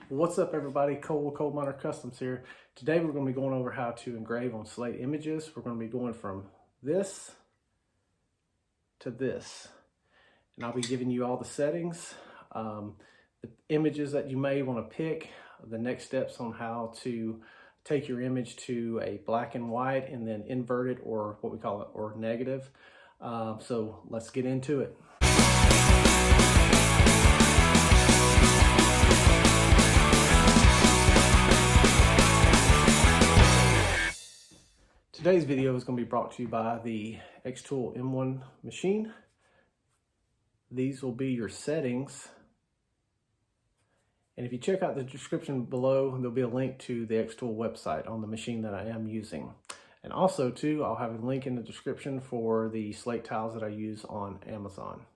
What's up, everybody? Coal Miner Customs here. Today we're going to be going over how to engrave on Slate images. We're going to be going from this to this, and I'll be giving you all the settings, the images that you may want to pick, the next steps on how to take your image to a black and white and then invert it, or what we call it, or negative. So let's get into it. Today's video is going to be brought to you by the Xtool M1 machine. These will be your settings. And if you check out the description below, there'll be a link to the Xtool website on the machine that I am using. And also too, I'll have a link in the description for the slate tiles that I use on Amazon.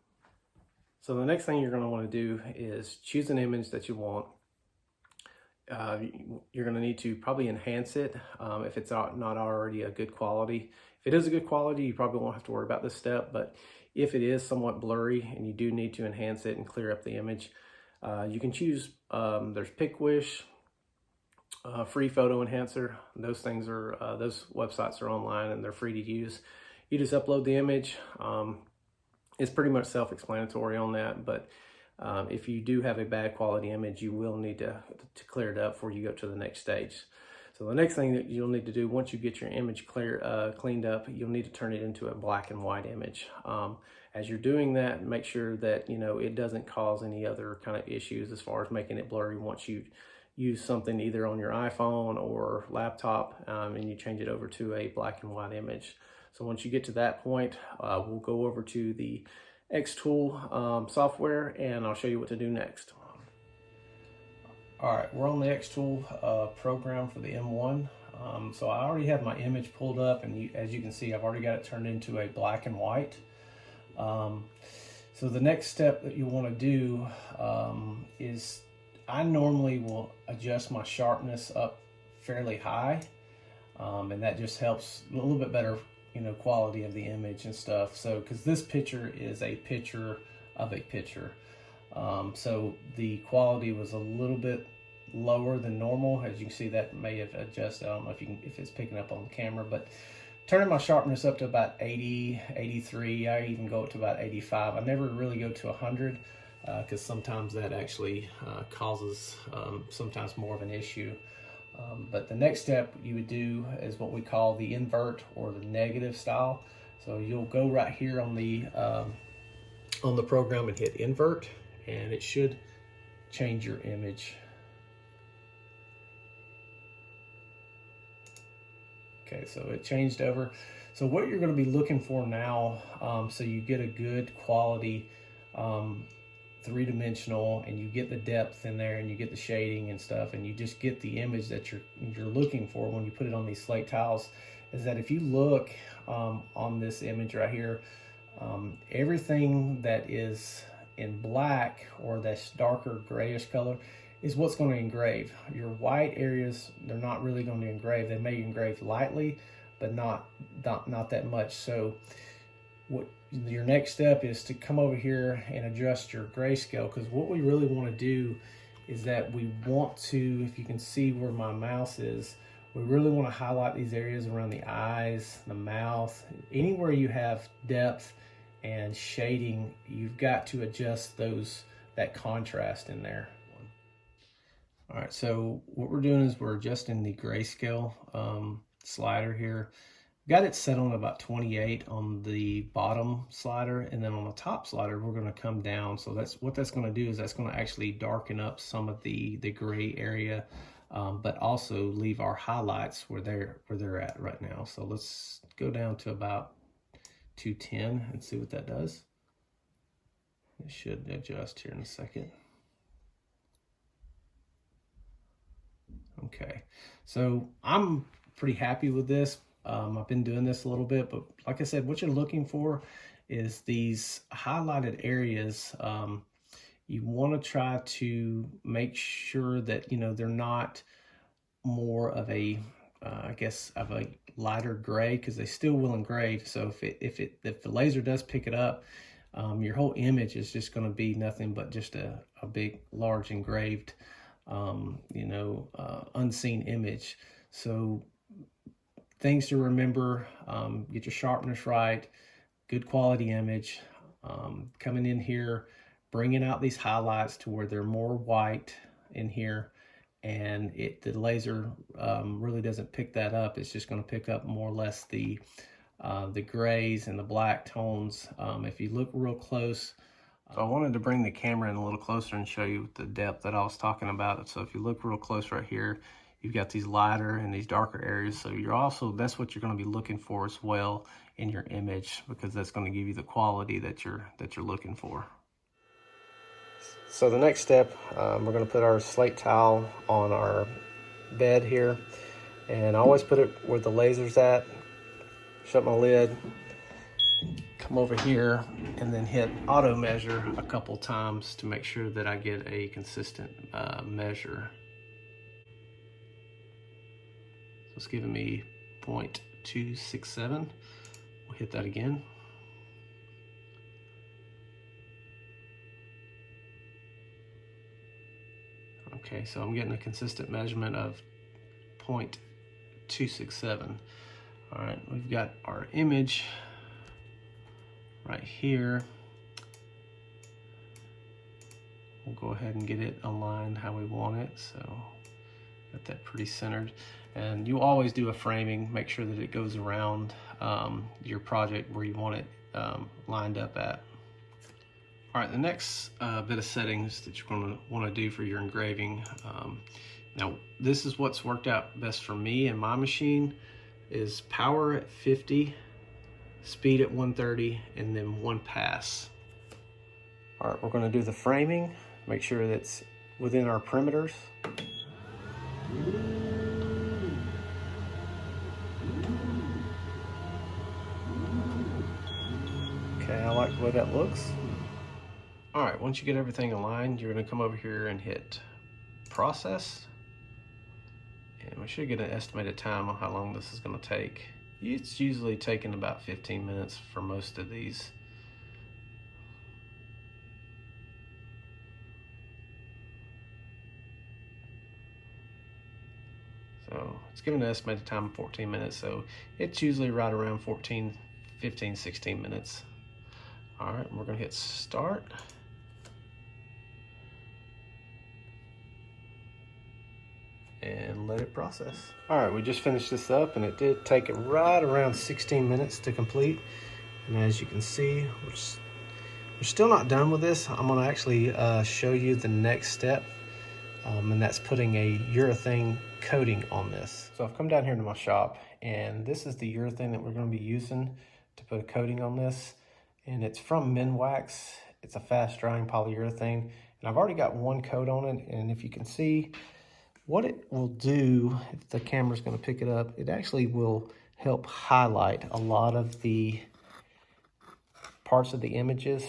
So the next thing you're going to want to do is choose an image that you want. You're going to need to probably enhance it if it's not already a good quality. If it is a good quality, you probably won't have to worry about this step, but if it is somewhat blurry and you do need to enhance it and clear up the image, you can choose, there's PicWish, free photo enhancer. Those things are, those websites are online and they're free to use. You just upload the image. It's pretty much self-explanatory on that, but if you do have a bad quality image, you will need to clear it up before you go to the next stage. So the next thing that you'll need to do once you get your image cleaned up, you'll need to turn it into a black and white image. As you're doing that, make sure that it doesn't cause any other kind of issues as far as making it blurry once you use something either on your iPhone or laptop and you change it over to a black and white image. So once you get to that point, we'll go over to the Xtool software and I'll show you what to do next. All right, we're on the Xtool program for the M1. So I already have my image pulled up, and as you can see, I've already got it turned into a black and white. So the next step that you want to do is I normally will adjust my sharpness up fairly high, and that just helps a little bit better quality of the image and stuff. So because this picture is a picture of a picture, so the quality was a little bit lower than normal. As you can see, that may have adjusted. I don't know if it's picking up on the camera, but turning my sharpness up to about 80, 83, I even go up to about 85. I never really go to 100 because sometimes that actually causes sometimes more of an issue. But the next step you would do is what we call the invert or the negative style. So you'll go right here on the program and hit invert, and it should change your image. Okay, so it changed over. So what you're going to be looking for now, so you get a good quality three-dimensional, and you get the depth in there, and you get the shading and stuff, and you just get the image that you're looking for when you put it on these slate tiles, is that if you look on this image right here, everything that is in black or that's darker grayish color is what's going to engrave. Your white areas, they're not really going to engrave. They may engrave lightly, but not that much. So what your next step is to come over here and adjust your grayscale, because what we really want to do is that we want to, if you can see where my mouse is, we really want to highlight these areas around the eyes, the mouth, anywhere you have depth and shading. You've got to adjust that contrast in there. All right, so what we're doing is we're adjusting the grayscale slider here. Got it set on about 28 on the bottom slider, and then on the top slider we're going to come down. So that's going to do, is that's going to actually darken up some of the gray area, but also leave our highlights where they're at right now. So let's go down to about 210 and see what that does. It should adjust here in a second. Okay, so I'm pretty happy with this. I've been doing this a little bit, but like I said, what you're looking for is these highlighted areas. You want to try to make sure that they're not more of a I guess of a lighter gray, because they still will engrave. So if the laser does pick it up, your whole image is just going to be nothing but just a big large engraved unseen image. So things to remember, get your sharpness right, good quality image. Coming in here, bringing out these highlights to where they're more white in here, and the laser really doesn't pick that up. It's just going to pick up more or less the grays and the black tones. If you look real close, so I wanted to bring the camera in a little closer and show you the depth that I was talking about. So if you look real close right here, you've got these lighter and these darker areas. So that's what you're going to be looking for as well in your image, because that's going to give you the quality that you're looking for. So the next step, we're going to put our slate tile on our bed here, and I always put it where the laser's at. Shut my lid, come over here, and then hit auto measure a couple times to make sure that I get a consistent measure. So it's giving me 0.267. We'll hit that again. Okay, so I'm getting a consistent measurement of 0.267. All right, we've got our image right here. We'll go ahead and get it aligned how we want it. So got that pretty centered. And you always do a framing, make sure that it goes around your project where you want it lined up at. All right, the next bit of settings that you're going to want to do for your engraving. Now, this is what's worked out best for me and my machine, is power at 50, speed at 130, and then 1 pass. All right, we're going to do the framing, make sure that's within our perimeters. Okay, I like the way that looks. All right, once you get everything aligned, you're going to come over here and hit process. And we should get an estimated time on how long this is going to take. It's usually taking about 15 minutes for most of these. So it's giving an estimated time of 14 minutes. So it's usually right around 15, 16 minutes. All right, we're going to hit start. And let it process. All right, we just finished this up, and it did take it right around 16 minutes to complete. And as you can see, we're still not done with this. I'm gonna actually show you the next step, and that's putting a urethane coating on this. So I've come down here to my shop, and this is the urethane that we're gonna be using to put a coating on this. And it's from Minwax. It's a fast drying polyurethane. And I've already got one coat on it, and if you can see, what it will do, if the camera's going to pick it up, it actually will help highlight a lot of the parts of the images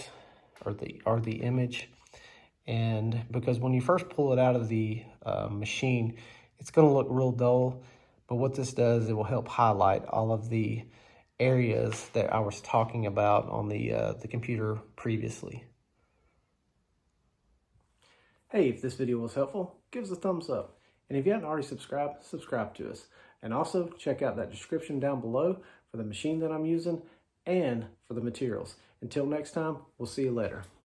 or the image. And because when you first pull it out of the machine, it's going to look real dull. But what this does, it will help highlight all of the areas that I was talking about on the computer previously. Hey, if this video was helpful, give us a thumbs up. And if you haven't already subscribed, subscribe to us. And also check out that description down below for the machine that I'm using and for the materials. Until next time, we'll see you later.